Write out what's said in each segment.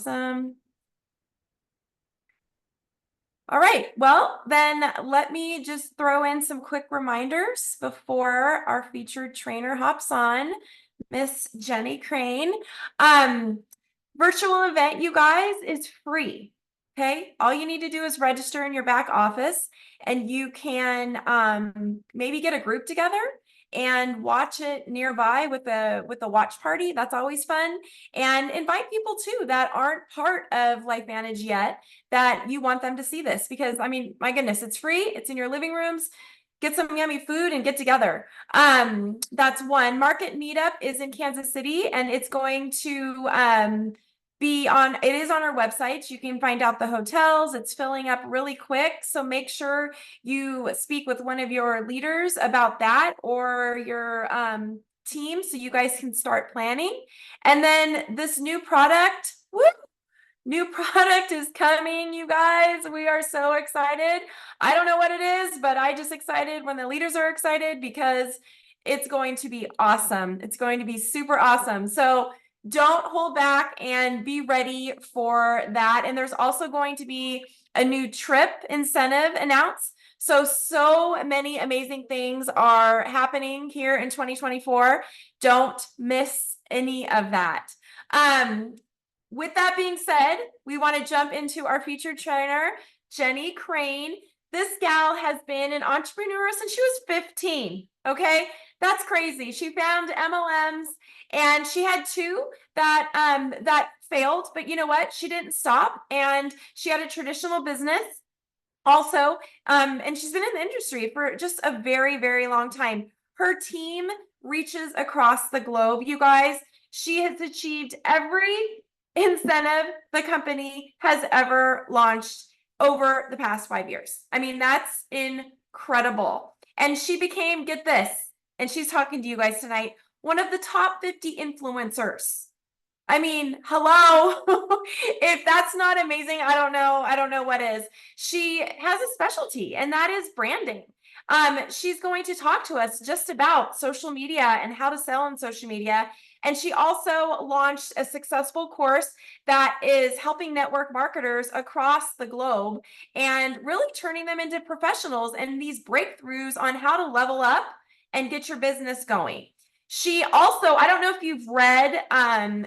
Awesome. All right, well, then let me just throw in some quick reminders before our featured trainer hops on, Miss Jenny Crane. Virtual event, you guys, is free. Okay, all you need to do is register in your back office, and you can maybe get a group together and watch it nearby with a watch party. That's always fun. And invite people too that aren't part of LifeVantage yet, that you want them to see this, because I mean, my goodness, it's free. It's in your living rooms. Get some yummy food and get together. That's one. Market Meetup is in Kansas City, and it's going to it is on our website. You can find out the hotels. It's filling up really quick. So make sure you speak with one of your leaders about that, or your team, so you guys can start planning. And then this new product, new product is coming, you guys. We are so excited. I don't know what it is, but I just excited when the leaders are excited, because it's going to be awesome. It's going to be super awesome. So don't hold back and be ready for that. And there's also going to be a new trip incentive announced. So many amazing things are happening here in 2024. Don't miss any of that. With that being said, we want to jump into our featured trainer, Jenny Crane. This gal has been an entrepreneur since she was 15. Okay, that's crazy. She found MLMs, and she had two that failed, but you know what? She didn't stop, and she had a traditional business also, and she's been in the industry for just a very, very long time. Her team reaches across the globe, you guys. She has achieved every incentive the company has ever launched over the past 5 years. I mean, that's incredible. And she became, get this, and she's talking to you guys tonight, one of the top 50 influencers. I mean, hello. If that's not amazing, I don't know what is. She has a specialty, and that is branding. She's going to talk to us just about social media and how to sell on social media. And she also launched a successful course that is helping network marketers across the globe and really turning them into professionals and these breakthroughs on how to level up and get your business going. She also, I don't know if you've read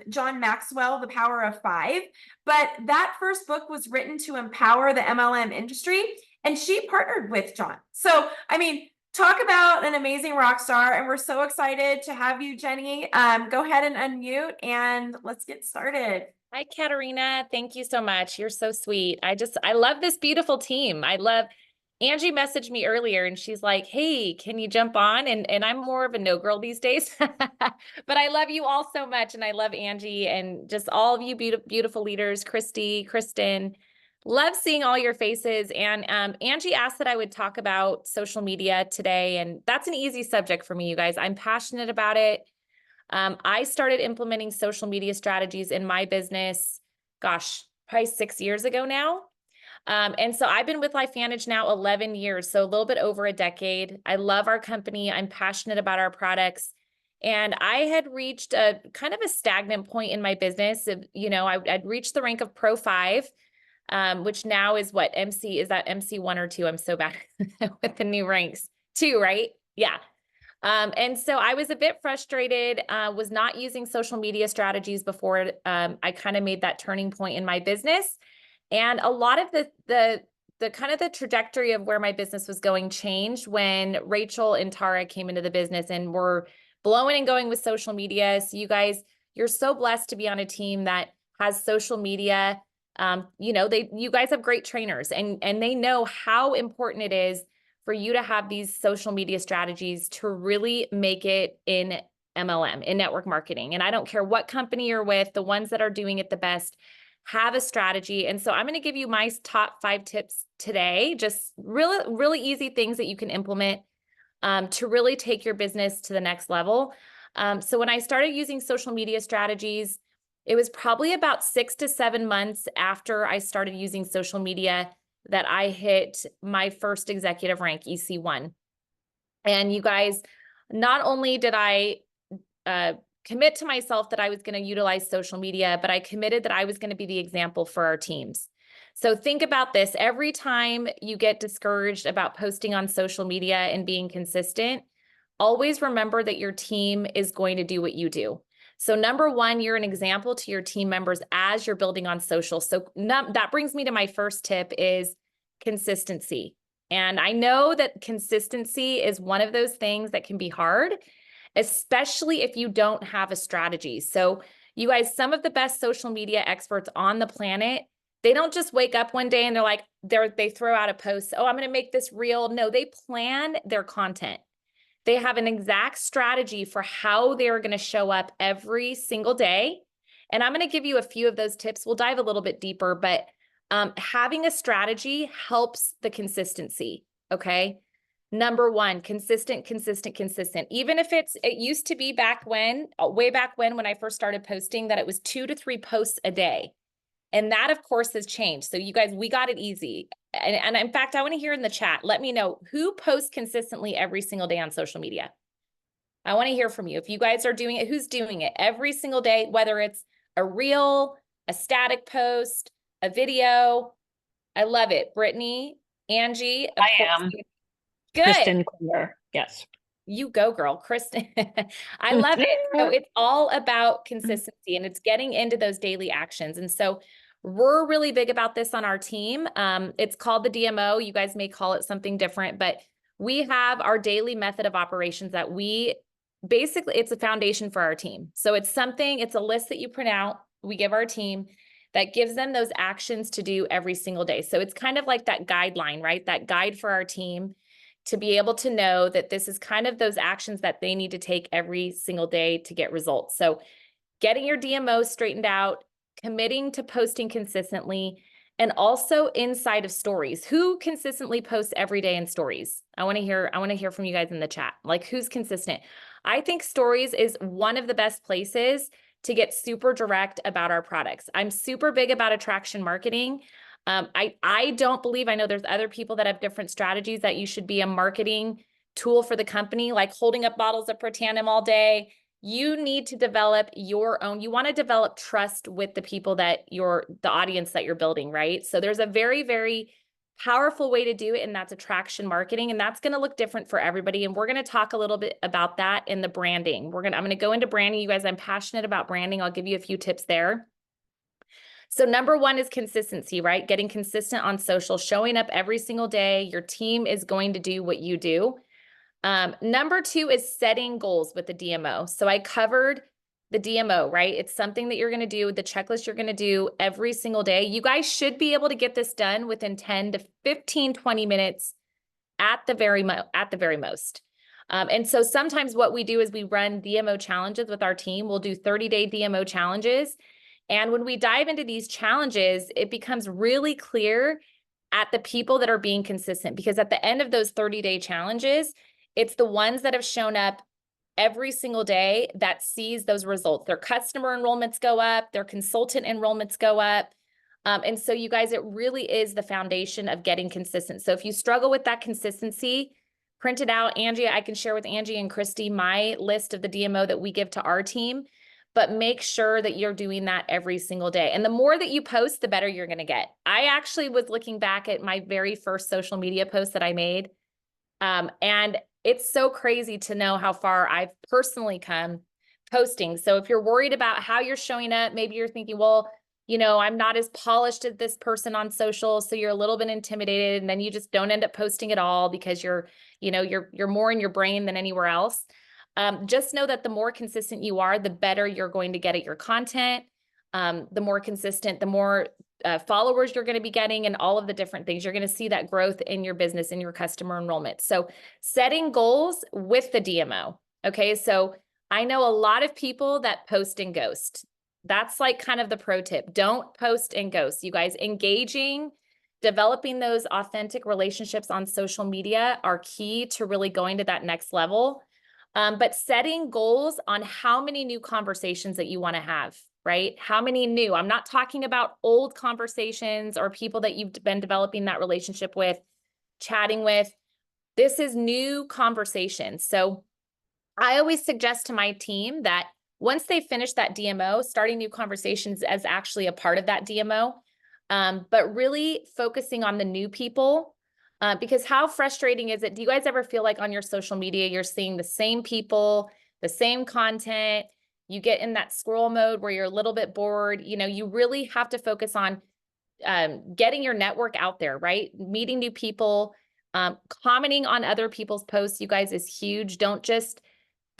John Maxwell, The Power of Five, but that first book was written to empower the MLM industry, and she partnered with John. So, I mean, talk about an amazing rock star, and we're so excited to have you, Jenny. Go ahead and unmute, and let's get started. Hi, Katerina. Thank you so much. You're so sweet. I love this beautiful team. Angie messaged me earlier, and she's like, hey, can you jump on? And I'm more of a no girl these days, but I love you all so much. And I love Angie and just all of you beautiful leaders, Christy, Kristen. Love seeing all your faces. And Angie asked that I would talk about social media today. And that's an easy subject for me, you guys. I'm passionate about it. I started implementing social media strategies in my business, gosh, probably 6 years ago now. And so I've been with LifeVantage now 11 years, so a little bit over a decade. I love our company. I'm passionate about our products. And I had reached a kind of a stagnant point in my business. I'd reached the rank of Pro 5, which now is what, MC, is that MC 1 or 2? I'm so bad with the new ranks. 2, right? Yeah. And so I was a bit frustrated, was not using social media strategies before I kind of made that turning point in my business. And a lot of the kind of the trajectory of where my business was going changed when Rachel and Tara came into the business and were blowing and going with social media. So you guys, you're so blessed to be on a team that has social media. You guys have great trainers, and they know how important it is for you to have these social media strategies to really make it in MLM, in network marketing. And I don't care what company you're with, the ones that are doing it the best have a strategy. And so I'm going to give you my top 5 tips today, just really, really easy things that you can implement to really take your business to the next level. So when I started using social media strategies, it was probably about 6 to 7 months after I started using social media that I hit my first executive rank, EC1. And you guys, not only did I commit to myself that I was going to utilize social media, but I committed that I was going to be the example for our teams. So think about this. Every time you get discouraged about posting on social media and being consistent, always remember that your team is going to do what you do. So number one, you're an example to your team members as you're building on social. So that brings me to my first tip is consistency. And I know that consistency is one of those things that can be hard, especially if you don't have a strategy. So you guys, some of the best social media experts on the planet, they don't just wake up one day and they're like, they throw out a post, oh, I'm going to make this reel. No, they plan their content. They have an exact strategy for how they're going to show up every single day. And I'm going to give you a few of those tips. We'll dive a little bit deeper, but having a strategy helps the consistency. Okay. Number one, consistent. Even if it used to be way back when I first started posting, that it was 2 to 3 posts a day. And that, of course, has changed. So you guys, we got it easy. And in fact, I want to hear in the chat, let me know who posts consistently every single day on social media. I want to hear from you. If you guys are doing it, who's doing it every single day, whether it's a reel, a static post, a video. I love it. Brittany, Angie. I am. Good. Kristen Clear. Yes. You go, girl. Kristen. I love it. So it's all about consistency and it's getting into those daily actions. And so we're really big about this on our team. It's called the DMO. You guys may call it something different, but we have our daily method of operations that basically, it's a foundation for our team. So it's a list that you print out, we give our team that gives them those actions to do every single day. So it's kind of like that guideline, right? That guide for our team to be able to know that this is kind of those actions that they need to take every single day to get results. So getting your DMO straightened out, committing to posting consistently, and also inside of stories. Who consistently posts every day in stories? I want to hear from you guys in the chat. Like, who's consistent? I think stories is one of the best places to get super direct about our products. I'm super big about attraction marketing. I don't believe, I know there's other people that have different strategies, that you should be a marketing tool for the company, like holding up bottles of Protandim all day. You need to develop your own. You want to develop trust with the people the audience that you're building, right? So there's a very, very powerful way to do it, and that's attraction marketing. And that's going to look different for everybody. And we're going to talk a little bit about that in the branding. I'm going to go into branding. You guys, I'm passionate about branding. I'll give you a few tips there. So number one is consistency, right? Getting consistent on social, showing up every single day. Your team is going to do what you do. Number two is setting goals with the DMO. So I covered the DMO, right? It's something that you're going to do, the checklist you're going to do every single day. You guys should be able to get this done within 10 to 15, 20 minutes at the very most. And so sometimes what we do is we run DMO challenges with our team. We'll do 30-day DMO challenges. And when we dive into these challenges, it becomes really clear at the people that are being consistent, because at the end of those 30-day challenges, it's the ones that have shown up every single day that sees those results. Their customer enrollments go up, their consultant enrollments go up. And so you guys, it really is the foundation of getting consistent. So if you struggle with that consistency, print it out. Angie, I can share with Angie and Christy my list of the DMO that we give to our team, but make sure that you're doing that every single day. And the more that you post, the better you're going to get. I actually was looking back at my very first social media post that I made. And it's so crazy to know how far I've personally come posting. So if you're worried about how you're showing up, maybe you're thinking, well, I'm not as polished as this person on social. So you're a little bit intimidated, and then you just don't end up posting at all because you're more in your brain than anywhere else. Just know that the more consistent you are, the better you're going to get at your content. The more consistent, the more followers you're going to be getting, and all of the different things. You're going to see that growth in your business and your customer enrollment. So setting goals with the DMO. Okay. So I know a lot of people that post and ghost. That's like kind of the pro tip. Don't post and ghost. You guys, engaging, developing those authentic relationships on social media are key to really going to that next level. But setting goals on how many new conversations that you want to have, right? How many new? I'm not talking about old conversations or people that you've been developing that relationship with, chatting with. This is new conversations. So I always suggest to my team that once they finish that DMO, starting new conversations as actually a part of that DMO, but really focusing on the new people. Because how frustrating is it? Do you guys ever feel like on your social media, you're seeing the same people, the same content? You get in that scroll mode where you're a little bit bored. You know, you really have to focus on getting your network out there, right? Meeting new people, commenting on other people's posts, you guys, is huge. Don't just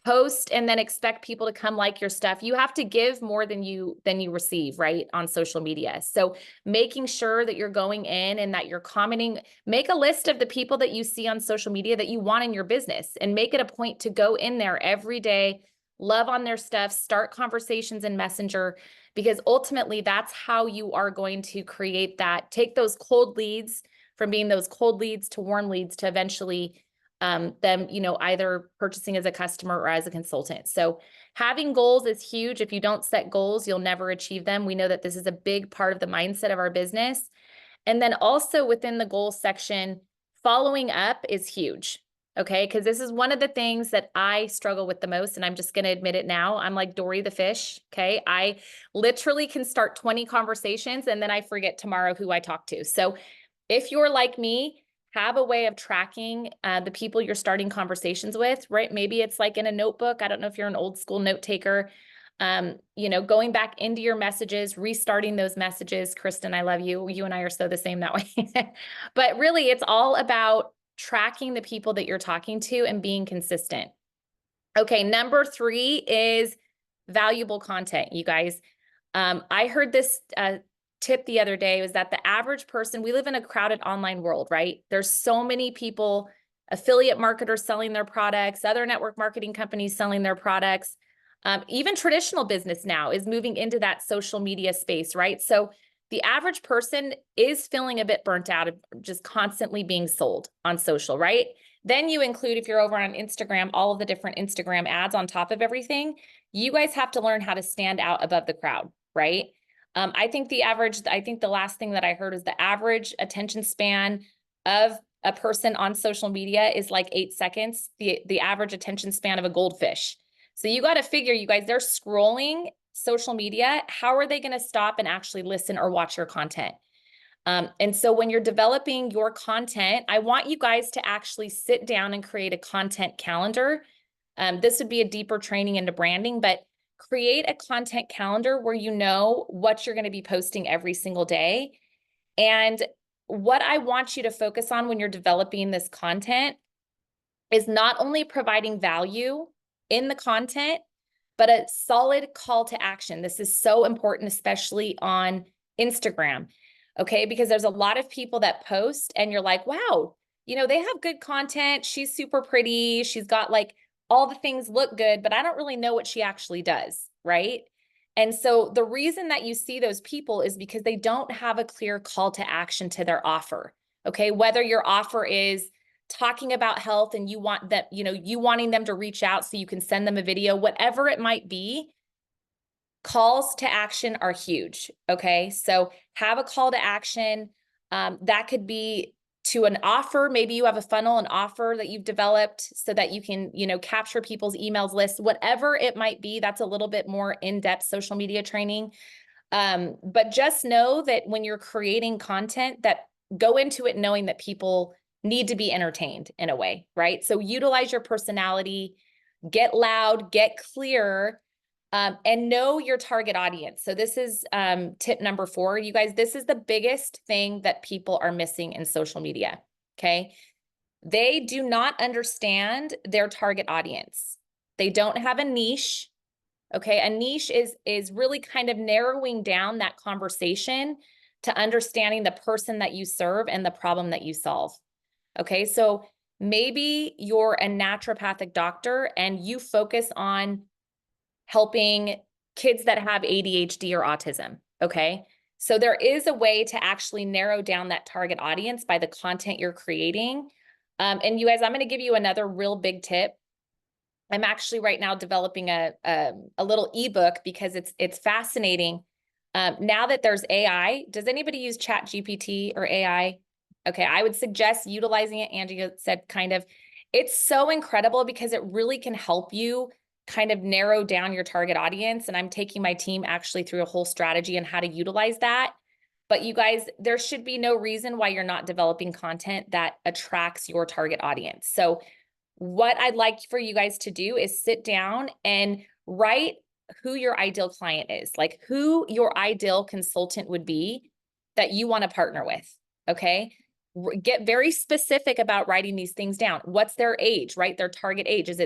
post and then expect people to come like your stuff. You have to give more than you receive, right, on social media. So making sure that you're going in and that you're commenting, make a list of the people that you see on social media that you want in your business, and make it a point to go in there every day, love on their stuff, start conversations in Messenger, because ultimately that's how you are going to create that, take those cold leads from being those cold leads to warm leads to eventually them, you know, either purchasing as a customer or as a consultant. So having goals is huge. If you don't set goals, you'll never achieve them. We know that this is a big part of the mindset of our business. And then also within the goals section, following up is huge. Okay. Because this is one of the things that I struggle with the most. And I'm just going to admit it now. I'm like Dory the fish. Okay. I literally can start 20 conversations and then I forget tomorrow who I talked to. So if you're like me, have a way of tracking the people you're starting conversations with, right? Maybe it's like in a notebook. I don't know if you're an old school note taker, you know, going back into your messages, restarting those messages. Kristen, I love you. You and I are so the same that way. But really, it's all about tracking the people that you're talking to and being consistent. Okay, number 3 is valuable content, you guys. I heard this tip the other day, was that the average person, we live in a crowded online world, right? There's so many people, affiliate marketers selling their products, other network marketing companies selling their products. Even traditional business now is moving into that social media space, right? So the average person is feeling a bit burnt out of just constantly being sold on social, right? Then you include, if you're over on Instagram, all of the different Instagram ads on top of everything. You guys have to learn how to stand out above the crowd, right? I think the last thing that I heard is the average attention span of a person on social media is like 8 seconds, the average attention span of a goldfish. So you got to figure, you guys, they're scrolling social media. How are they going to stop and actually listen or watch your content? And so when you're developing your content, I want you guys to actually sit down and create a content calendar. This would be a deeper training into branding, but create a content calendar where you know what you're going to be posting every single day. And what I want you to focus on when you're developing this content is not only providing value in the content, but a solid call to action. This is so important, especially on Instagram. Okay, because there's a lot of people that post and you're like, wow, you know, they have good content. She's super pretty. She's got like all the things look good, but I don't really know what she actually does, right? And so the reason that you see those people is because they don't have a clear call to action to their offer. Okay, whether your offer is talking about health and you want that, you know, you wanting them to reach out so you can send them a video, whatever it might be, calls to action are huge. Okay, so have a call to action. That could be to an offer. Maybe you have a funnel, an offer that you've developed so that you can, you know, capture people's emails lists, whatever it might be. That's a little bit more in-depth social media training. But just know that when you're creating content, that go into it knowing that people need to be entertained in a way, right? So utilize your personality, get loud, get clear, and know your target audience. So this is tip number 4. You guys, this is the biggest thing that people are missing in social media, okay? They do not understand their target audience. They don't have a niche, okay? A niche is really kind of narrowing down that conversation to understanding the person that you serve and the problem that you solve, okay? So maybe you're a naturopathic doctor and you focus on helping kids that have ADHD or autism, okay? So there is a way to actually narrow down that target audience by the content you're creating. And you guys, I'm gonna give you another real big tip. I'm actually right now developing a little ebook because it's fascinating. Now that there's AI, does anybody use ChatGPT or AI? Okay, I would suggest utilizing it. Angie said kind of, it's so incredible because it really can help you kind of narrow down your target audience. And I'm taking my team actually through a whole strategy on how to utilize that. But you guys, there should be no reason why you're not developing content that attracts your target audience. So what I'd like for you guys to do is sit down and write who your ideal client is, like who your ideal consultant would be that you want to partner with. Okay. Get very specific about writing these things down. What's their age, right? Their target age. Is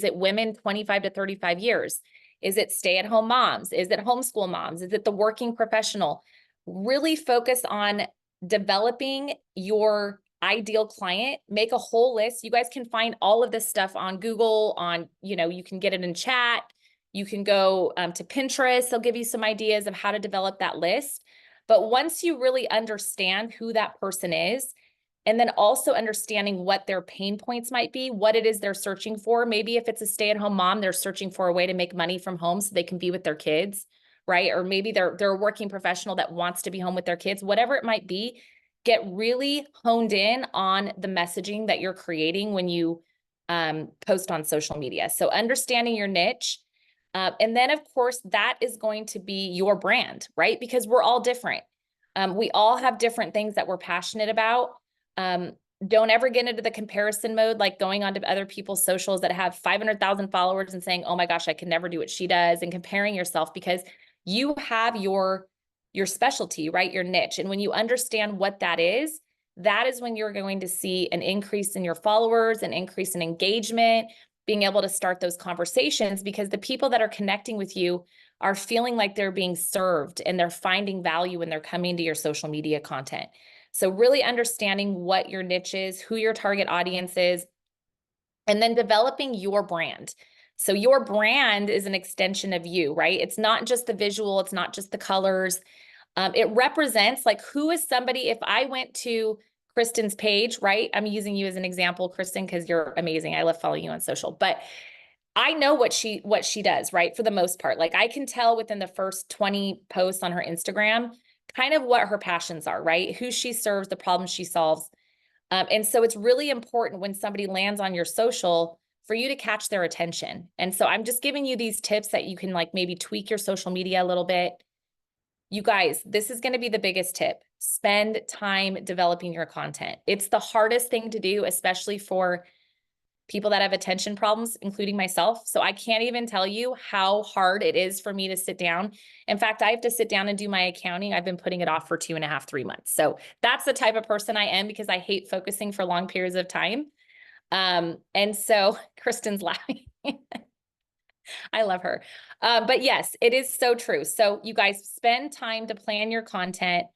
it women 25 to 35 years? Is it stay-at-home moms? Is it homeschool moms? Is it the working professional? Really focus on developing your ideal client. Make a whole list. You guys can find all of this stuff on Google, you can get it in chat. You can go to Pinterest. They'll give you some ideas of how to develop that list. But once you really understand who that person is, and then also understanding what their pain points might be, what it is they're searching for. Maybe if it's a stay-at-home mom, they're searching for a way to make money from home so they can be with their kids, right? Or maybe they're a working professional that wants to be home with their kids, whatever it might be. Get really honed in on the messaging that you're creating when you post on social media. So understanding your niche. And then of course, that is going to be your brand, right? Because we're all different. We all have different things that we're passionate about. Don't ever get into the comparison mode, like going onto other people's socials that have 500,000 followers and saying, oh my gosh, I can never do what she does, and comparing yourself, because you have your specialty, right? Your niche. And when you understand what that is when you're going to see an increase in your followers, an increase in engagement, being able to start those conversations, because the people that are connecting with you are feeling like they're being served and they're finding value when they're coming to your social media content. So really understanding what your niche is, who your target audience is, and then developing your brand. So your brand is an extension of you, right? It's not just the visual, it's not just the colors. It represents, like, who is somebody. If I went to Kristen's page, right? I'm using you as an example, Kristen, because you're amazing. I love following you on social, but I know what she does, right? For the most part, like I can tell within the first 20 posts on her Instagram, kind of what her passions are, right? Who she serves, the problems she solves. And so it's really important when somebody lands on your social for you to catch their attention. And so I'm just giving you these tips that you can like maybe tweak your social media a little bit. You guys, this is going to be the biggest tip. Spend time developing your content. It's the hardest thing to do, especially for people that have attention problems, including myself. So I can't even tell you how hard it is for me to sit down. In fact, I have to sit down and do my accounting. I've been putting it off for 2.5, 3 months. So that's the type of person I am, because I hate focusing for long periods of time. And so Kristen's laughing. I love her. But yes, it is so true. So you guys spend time to plan your content,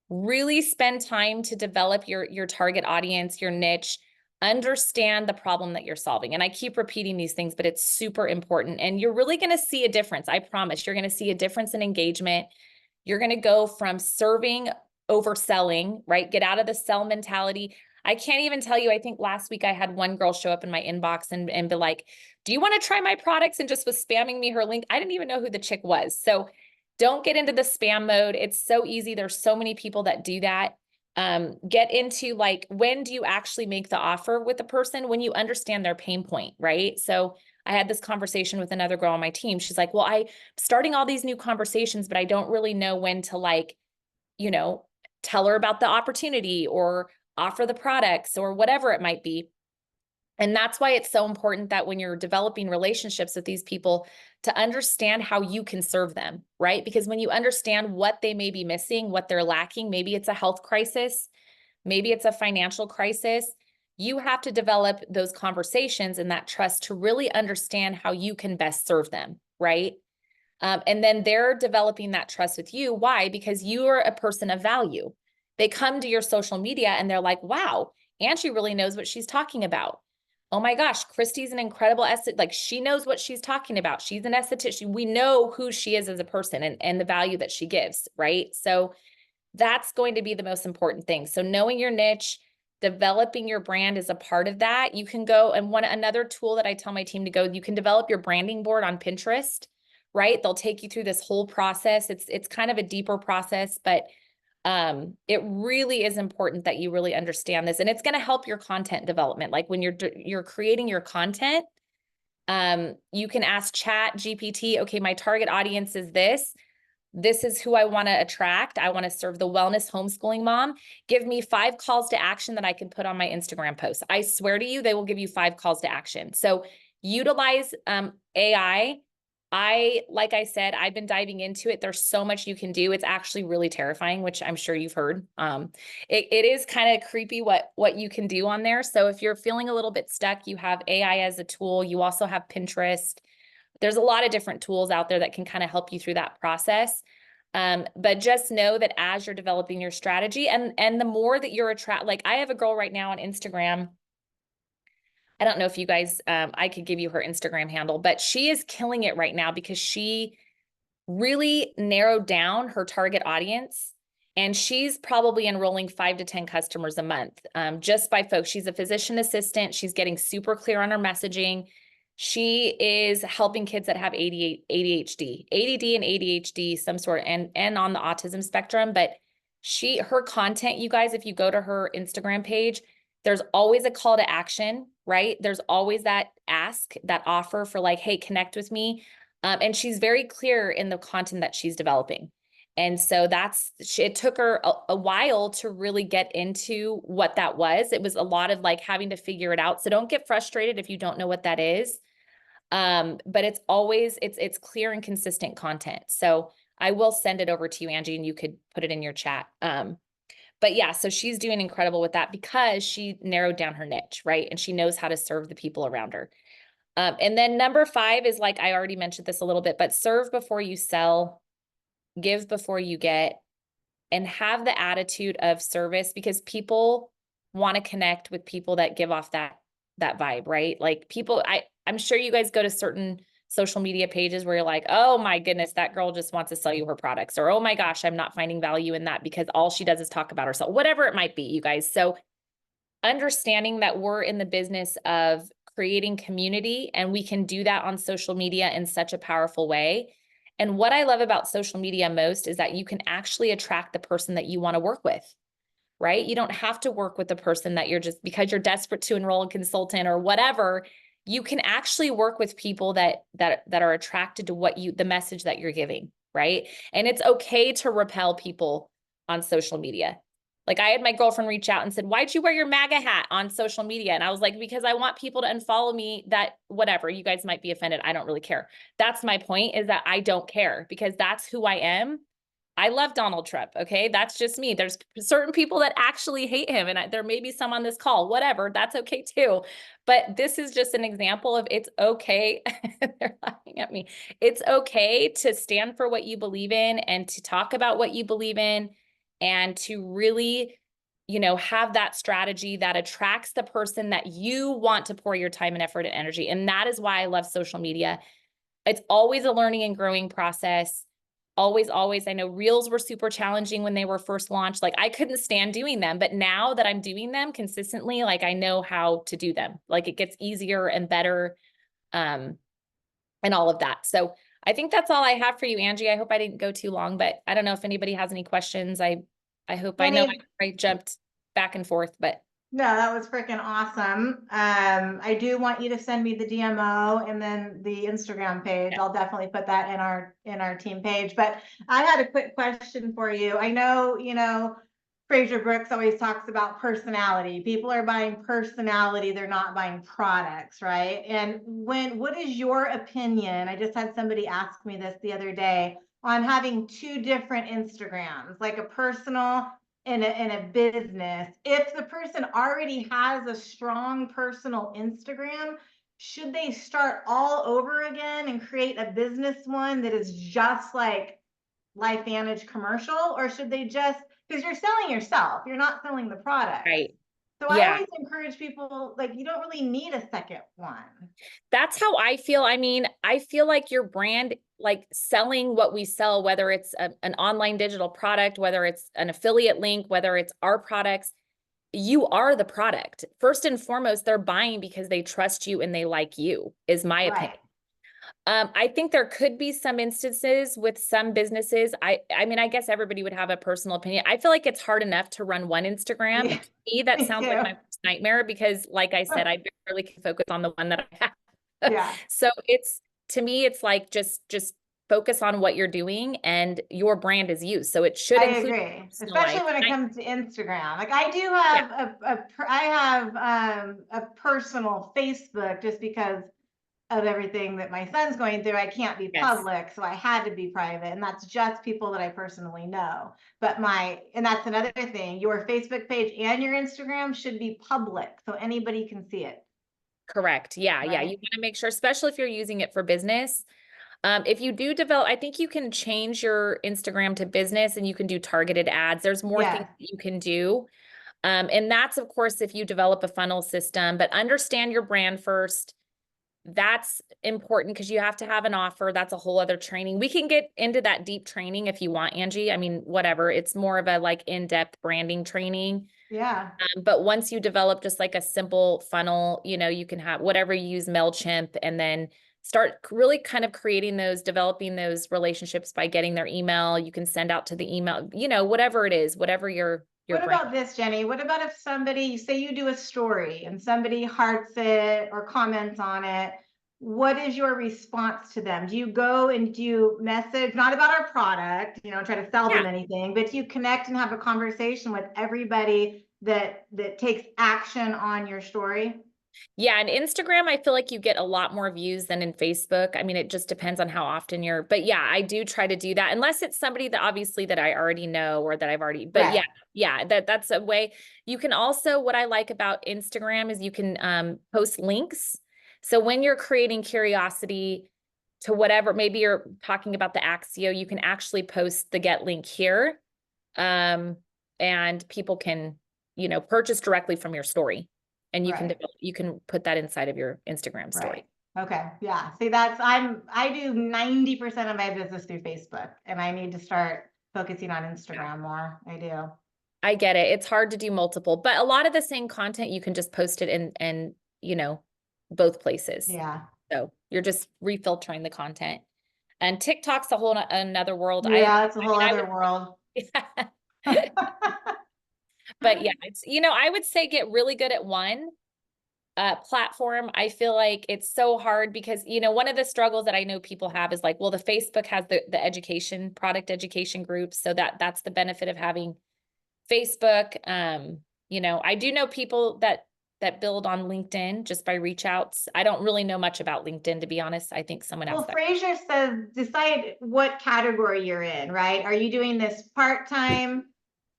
really spend time to develop your target audience, your niche, understand the problem that you're solving. And I keep repeating these things, but it's super important. And you're really going to see a difference. I promise you're going to see a difference in engagement. You're going to go from serving over selling, right? Get out of the sell mentality. I can't even tell you, I think last week I had one girl show up in my inbox and be like, do you want to try my products? And just was spamming me her link. I didn't even know who the chick was. So don't get into the spam mode. It's so easy. There's so many people that do that. Get into like, when do you actually make the offer with a person? When you understand their pain point, right? So I had this conversation with another girl on my team. She's like, well, I'm starting all these new conversations, but I don't really know when to like, tell her about the opportunity or offer the products or whatever it might be. And that's why it's so important that when you're developing relationships with these people, to understand how you can serve them, right? Because when you understand what they may be missing, what they're lacking, maybe it's a health crisis, maybe it's a financial crisis, you have to develop those conversations and that trust to really understand how you can best serve them, right? And then they're developing that trust with you. Why? Because you are a person of value. They come to your social media and they're like, wow, Angie really knows what she's talking about. Oh my gosh, Christy's an incredible esthetician. Like, she knows what she's talking about. She's an esthetician. We know who she is as a person and the value that she gives, right? So that's going to be the most important thing. So knowing your niche, developing your brand is a part of that. You can go and another tool that I tell my team to go, you can develop your branding board on Pinterest, right? They'll take you through this whole process. It's kind of a deeper process, but it really is important that you really understand this, and it's going to help your content development. Like when you're creating your content, You can ask Chat GPT, okay, my target audience is this. This is who I want to attract. I want to serve the wellness homeschooling mom. Give me 5 calls to action that I can put on my Instagram post. I swear to you, they will give you 5 calls to action. So utilize AI. Like I said, I've been diving into it. There's so much you can do. It's actually really terrifying, which I'm sure you've heard. It is kind of creepy what you can do on there. So if you're feeling a little bit stuck, you have AI as a tool. You also have Pinterest. There's a lot of different tools out there that can kind of help you through that process. But just know that as you're developing your strategy and the more that you're like I have a girl right now on Instagram. I don't know if you guys, I could give you her Instagram handle, but she is killing it right now because she really narrowed down her target audience. And she's probably enrolling 5 to 10 customers a month, just by folks. She's a physician assistant. She's getting super clear on her messaging. She is helping kids that have ADHD, ADD and ADHD, some sort, and on the autism spectrum. But her content, you guys, if you go to her Instagram page, there's always a call to action, right? There's always that ask, that offer for like, hey, connect with me. And she's very clear in the content that she's developing. And so it took her a while to really get into what that was. It was a lot of like having to figure it out. So don't get frustrated if you don't know what that is. But it's always, it's clear and consistent content. So I will send it over to you, Angie, and you could put it in your chat. But yeah, so she's doing incredible with that because she narrowed down her niche, right? And she knows how to serve the people around her. And then number 5 is like, I already mentioned this a little bit, but serve before you sell, give before you get, and have the attitude of service because people want to connect with people that give off that vibe, right? Like people, I'm sure you guys go to certain social media pages where you're like, oh my goodness, that girl just wants to sell you her products. Or, oh my gosh, I'm not finding value in that because all she does is talk about herself, whatever it might be, you guys. So understanding that we're in the business of creating community and we can do that on social media in such a powerful way. And what I love about social media most is that you can actually attract the person that you want to work with, right? You don't have to work with the person that you're just because you're desperate to enroll a consultant or whatever. You can actually work with people that are attracted to the message that you're giving, right? And it's okay to repel people on social media. Like I had my girlfriend reach out and said, why'd you wear your MAGA hat on social media? And I was like, because I want people to unfollow me that whatever, you guys might be offended. I don't really care. That's my point is that I don't care because that's who I am. I love Donald Trump. Okay. That's just me. There's certain people that actually hate him and there may be some on this call, whatever. That's okay too. But this is just an example of it's okay. They're laughing at me. It's okay to stand for what you believe in and to talk about what you believe in and to really, have that strategy that attracts the person that you want to pour your time and effort and energy. And that is why I love social media. It's always a learning and growing process. Always. I know reels were super challenging when they were first launched. Like I couldn't stand doing them, but now that I'm doing them consistently, like I know how to do them. Like it gets easier and better, and all of that. So I think that's all I have for you, Angie. I hope I didn't go too long, but I don't know if anybody has any questions. I hope I know I jumped back and forth, but. No, that was freaking awesome. I do want you to send me the DMO and then the Instagram page. I'll definitely put that in our team page. But I had a quick question for you. I know, Fraser Brooks always talks about personality. People are buying personality, they're not buying products, right? And what is your opinion? I just had somebody ask me this the other day on having 2 different Instagrams, like a personal in a business. If the person already has a strong personal Instagram, should they start all over again and create a business one that is just like LifeVantage commercial, or should they just, because you're selling yourself, you're not selling the product. Right. So Yeah. I always encourage people, like, you don't really need a second one. That's how I feel. I mean, I feel like your brand, like selling what we sell, whether it's an online digital product, whether it's an affiliate link, whether it's our products, you are the product. First and foremost, they're buying because they trust you and they like you, is my opinion. I think there could be some instances with some businesses. I mean, I guess everybody would have a personal opinion. I feel like it's hard enough to run one Instagram. Yeah. To me, that sounds like my worst nightmare because like I said, I barely can focus on the one that I have. Yeah. So to me, it's like, just focus on what you're doing, and your brand is you. So it should I include your agree, personal especially life. when it I- comes to Instagram. Like I do have I have a personal Facebook just because of everything that my son's going through. I can't be Yes. public, so I had to be private, and that's just people that I personally know. But and that's another thing, your Facebook page and your Instagram should be public, so anybody can see it. Correct. Yeah. Yeah. You Right. want to make sure, especially if you're using it for business. If you do develop, I think you can change your Instagram to business, and you can do targeted ads. There's more things Yes. that you can do. And that's, of course, if you develop a funnel system, but understand your brand first. That's important because you have to have an offer. That's a whole other training. We can get into that deep training if you want, Angie. I mean, whatever. It's more of a like in-depth branding training. Yeah. But once you develop just like a simple funnel, you can have whatever you use, MailChimp, and then start really kind of developing those relationships by getting their email. You can send out to the email, whatever it is, whatever your What brand. about this, Jenny? What about if somebody, say you do a story and somebody hearts it or comments on it? What is your response to them? Do you go and do you message, not about our product, try to sell them Yeah. anything, but do you connect and have a conversation with everybody that takes action on your story? Yeah, and Instagram, I feel like you get a lot more views than in Facebook. I mean, it just depends on how often but yeah, I do try to do that, unless it's somebody that obviously that I already know or that I've already, but Right. yeah, that's a way. You can also, what I like about Instagram is you can post links. So when you're creating curiosity to whatever, maybe you're talking about the Axio, you can actually post the get link here. And people can, purchase directly from your story. And you Right. you can put that inside of your Instagram story. Right. Okay. Yeah. See, I do 90% of my business through Facebook, and I need to start focusing on Instagram more. I do. I get it. It's hard to do multiple, but a lot of the same content, you can just post it in, both places. Yeah. So you're just refiltering the content. And TikTok's a whole another world. Yeah, it's a whole I other would- world. But yeah, it's, I would say get really good at one platform. I feel like it's so hard because, one of the struggles that I know people have is like, well, the Facebook has the product education groups. So that's the benefit of having Facebook. I do know people that build on LinkedIn just by reach outs. I don't really know much about LinkedIn, to be honest. I think someone else. Well, Fraser says, decide what category you're in, right? Are you doing this part-time,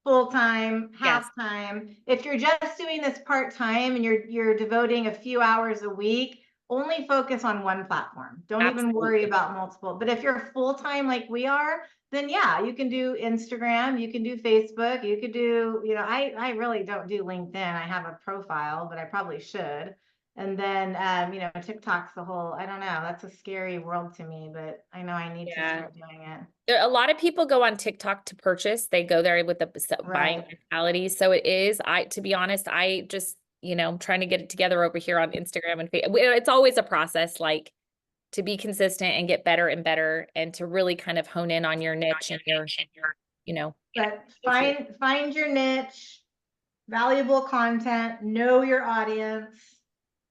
full-time, Yes. half-time? If you're just doing this part-time and you're devoting a few hours a week, only focus on one platform. Don't even worry Absolutely. about multiple. But if you're full-time like we are, then yeah, you can do Instagram, you can do Facebook, you could do, I really don't do LinkedIn. I have a profile, but I probably should. And then, TikTok's the whole, I don't know, that's a scary world to me, but I know I need to Yeah. start doing it. A lot of people go on TikTok to purchase. They go there with the buying Right. mentality. So it is, to be honest, I just, I'm trying to get it together over here on Instagram and Facebook. It's always a process, like to be consistent and get better and better, and to really kind of hone in on your niche and your, But find your niche, valuable content, know your audience.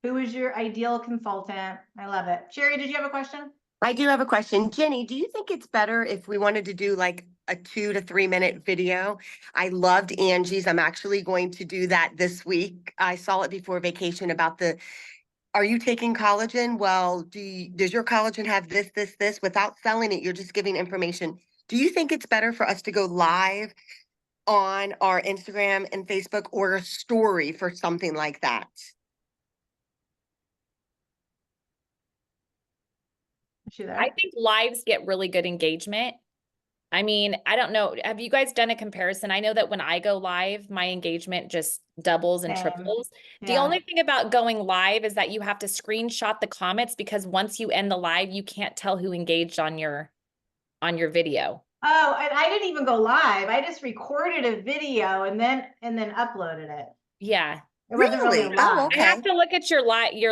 Who is your ideal consultant? I love it. Sherry, did you have a question? I do have a question. Jenny, do you think it's better if we wanted to do like a 2 to 3 minute video? I loved Angie's. I'm actually going to do that this week. I saw it before vacation about are you taking collagen? Well, does your collagen have this? Without selling it, you're just giving information. Do you think it's better for us to go live on our Instagram and Facebook, or a story for something like that? Is she there? I think lives get really good engagement. I mean, I don't know. Have you guys done a comparison? I know that when I go live, my engagement just doubles and Same. triples. The Yeah. only thing about going live is that you have to screenshot the comments, because once you end the live, you can't tell who engaged on your video. Oh, and I didn't even go live. I just recorded a video and then uploaded it. Yeah. It wasn't really a Really? Oh, live. okay. I have to look at your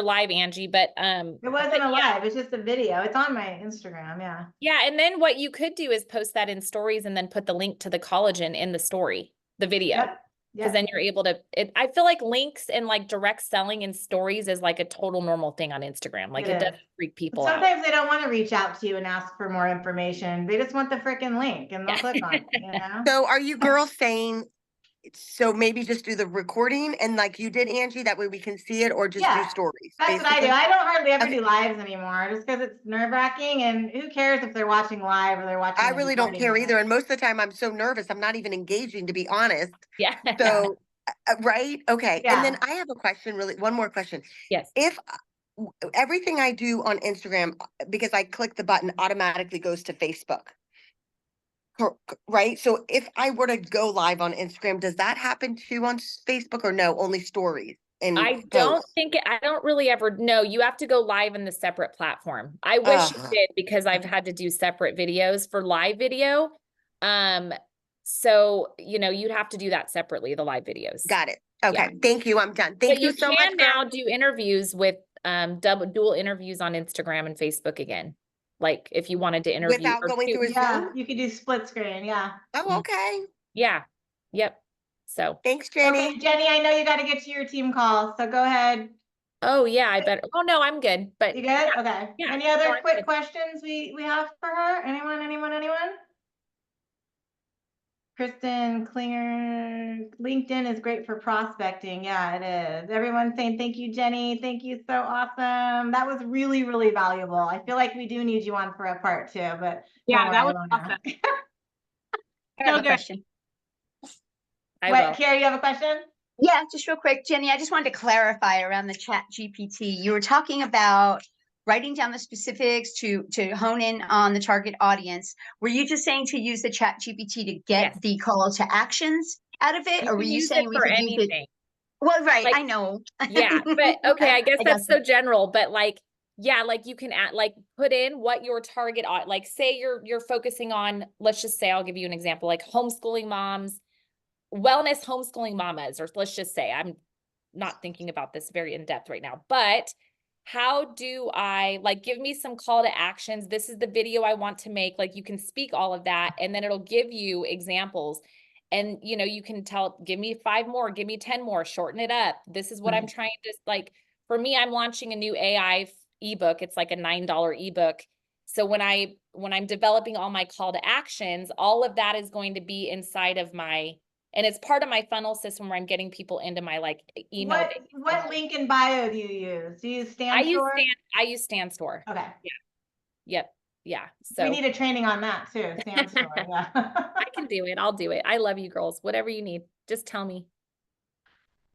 live, Angie, but It wasn't a live. It's just a video. It's on my Instagram. Yeah. yeah, and then what you could do is post that in stories and then put the link to the collagen in the story, the video. Yep. Cause then you're able to, I feel like links and like direct selling and stories is like a total normal thing on Instagram. Like It it doesn't is. freak But people out. sometimes they don't want to reach out to you and ask for more information. They just want the freaking link and they'll Yeah. click on it, you know? So are you girls saying, so maybe just do the recording and like you did, Angie, that way we can see it, or just do Yeah, stories? That's what I do. basically? I don't hardly ever Okay. do lives anymore just because it's nerve wracking and who cares if they're watching live or they're watching I a really don't recording care of either. it. And most of the time I'm so nervous, I'm not even engaging, to be honest. Yeah. So, right? Okay. And then Yeah. I have a question, really, one more question. Yes. If everything I do on Instagram, because I click the button, automatically goes to Facebook. Right? So if I were to go live on Instagram, does that happen too on Facebook, or no, only stories and I don't posts? think I don't really ever know. You have to go live in the separate platform. I wish you Ugh. did because I've had to do separate videos for live video. So you'd have to do that separately, the live videos. Got it. Okay. Thank you. I'm done. But Thank you you so much, can girl. now do interviews with dual interviews on Instagram and Facebook again. Like if you wanted to interview Without or going two- through a Yeah, Zoom? you could do split screen. Yeah. Oh, okay. yeah. Yep. So, Thanks, Jenny. Okay, Jenny, I know you got to get to your team call, so go ahead. oh yeah, I bet. Oh no, I'm good. But You good? Okay. yeah. Any No, other I'm quick good. questions we have for her? Anyone? Kristen Klinger, LinkedIn is great for prospecting. Yeah, it is. Everyone's saying thank you, Jenny. Thank you. So awesome. That was really, really valuable. I feel like we do need you on for a part two, but Yeah, don't worry, that I was won't awesome. now. I have So a good. question. I What, will. Carrie, you have a question? Yeah, just real quick, Jenny, I just wanted to clarify around the Chat GPT. You were talking about writing down the specifics to hone in on the target audience. Were you just saying to use the Chat GPT to get Yes. the call to actions out of it? You Or were can you use saying it we for could use it? anything. Well, right, Like, I know. Yeah, but okay, I guess I that's gotcha. so general, but like, yeah, like you can add, like put in what your target, like say you're focusing on, let's just say, I'll give you an example, like homeschooling moms, wellness homeschooling mamas, or let's just say, I'm not thinking about this very in depth right now, but how do I, like, give me some call to actions. This is the video I want to make. Like you can speak all of that and then it'll give you examples. And you can tell, give me 5 more, give me 10 more, shorten it up. This is what I'm trying to, like, for me, I'm launching a new AI ebook. It's like a $9 ebook. So when I'm developing all my call to actions, all of that is going to be inside of and it's part of my funnel system where I'm getting people into my like email. What link in bio do you use? Do you use I Stanstore? use Stanstore. Okay. Yep. Yeah. We So need a training on that too, Stanstore. Yeah. I can do it. I'll do it. I love you girls. Whatever you need, just tell me.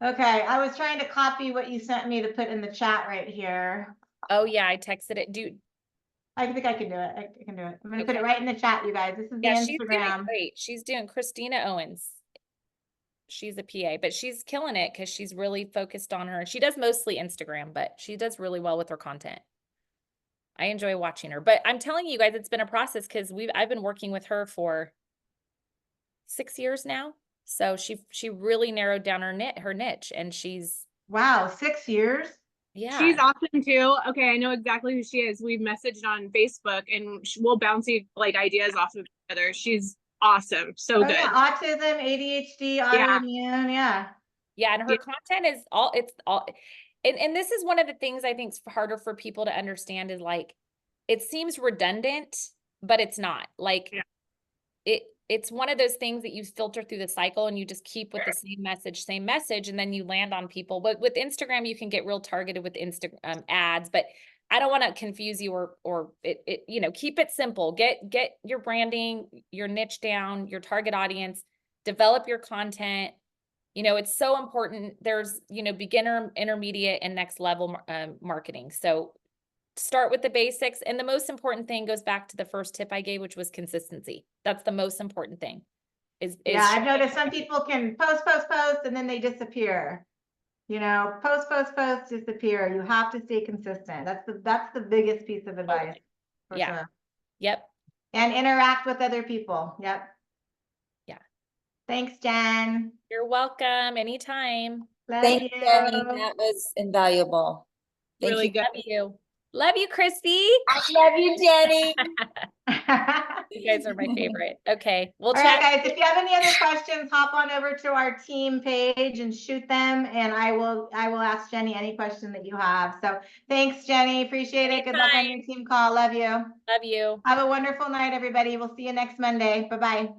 Okay, I was trying to copy what you sent me to put in the chat right here. Oh yeah, I texted it. Dude, I think I can do it. I can do it. I'm gonna put it Okay. right in the chat, you guys. This is the yeah, she's doing Instagram. great. She's doing Christina Owens. She's a PA, but she's killing it because she's really focused on her. She does mostly Instagram, but she does really well with her content. I enjoy watching her, but I'm telling you guys, it's been a process because I've been working with her for 6 years now. So she really narrowed down her niche, and she's Wow, 6 years? yeah. She's awesome too. Okay, I know exactly who she is. We've messaged on Facebook and we'll bounce like ideas off of each other. She's awesome. So Oh, good. yeah, autism, ADHD, autoimmune, yeah. Yeah, and her Yeah. content is all and this is one of the things I think is harder for people to understand is like it seems redundant, but it's not. Like Yeah. it's one of those things that you filter through the cycle and you just keep with the same message, and then you land on people. But with Instagram, you can get real targeted with Instagram ads, but I don't want to confuse you or keep it simple. Get your branding, your niche down, your target audience, develop your content. It's so important. There's, beginner, intermediate, and next level marketing. So start with the basics. And the most important thing goes back to the first tip I gave, which was consistency. That's the most important thing. Yeah, I've noticed some people can post, and then they disappear. Post, disappear. You have to stay consistent. That's the biggest piece of advice. For Yeah. sure. Yep. And interact with other people. Yep. Yeah. Thanks, Jen. You're welcome. Anytime. Love Thank you. you, Jenny. That was invaluable. Thank Really you. good. Love you. Love you, Christy. I love you, Jenny. You guys are my favorite. Okay, we'll All right, chat. guys, if you have any other questions, hop on over to our team page and shoot them, and I will ask Jenny any question that you have. So thanks, Jenny. Appreciate it. Good luck on your team call. Love you. Love you. Have a wonderful night, everybody. We'll see you next Monday. Bye-bye.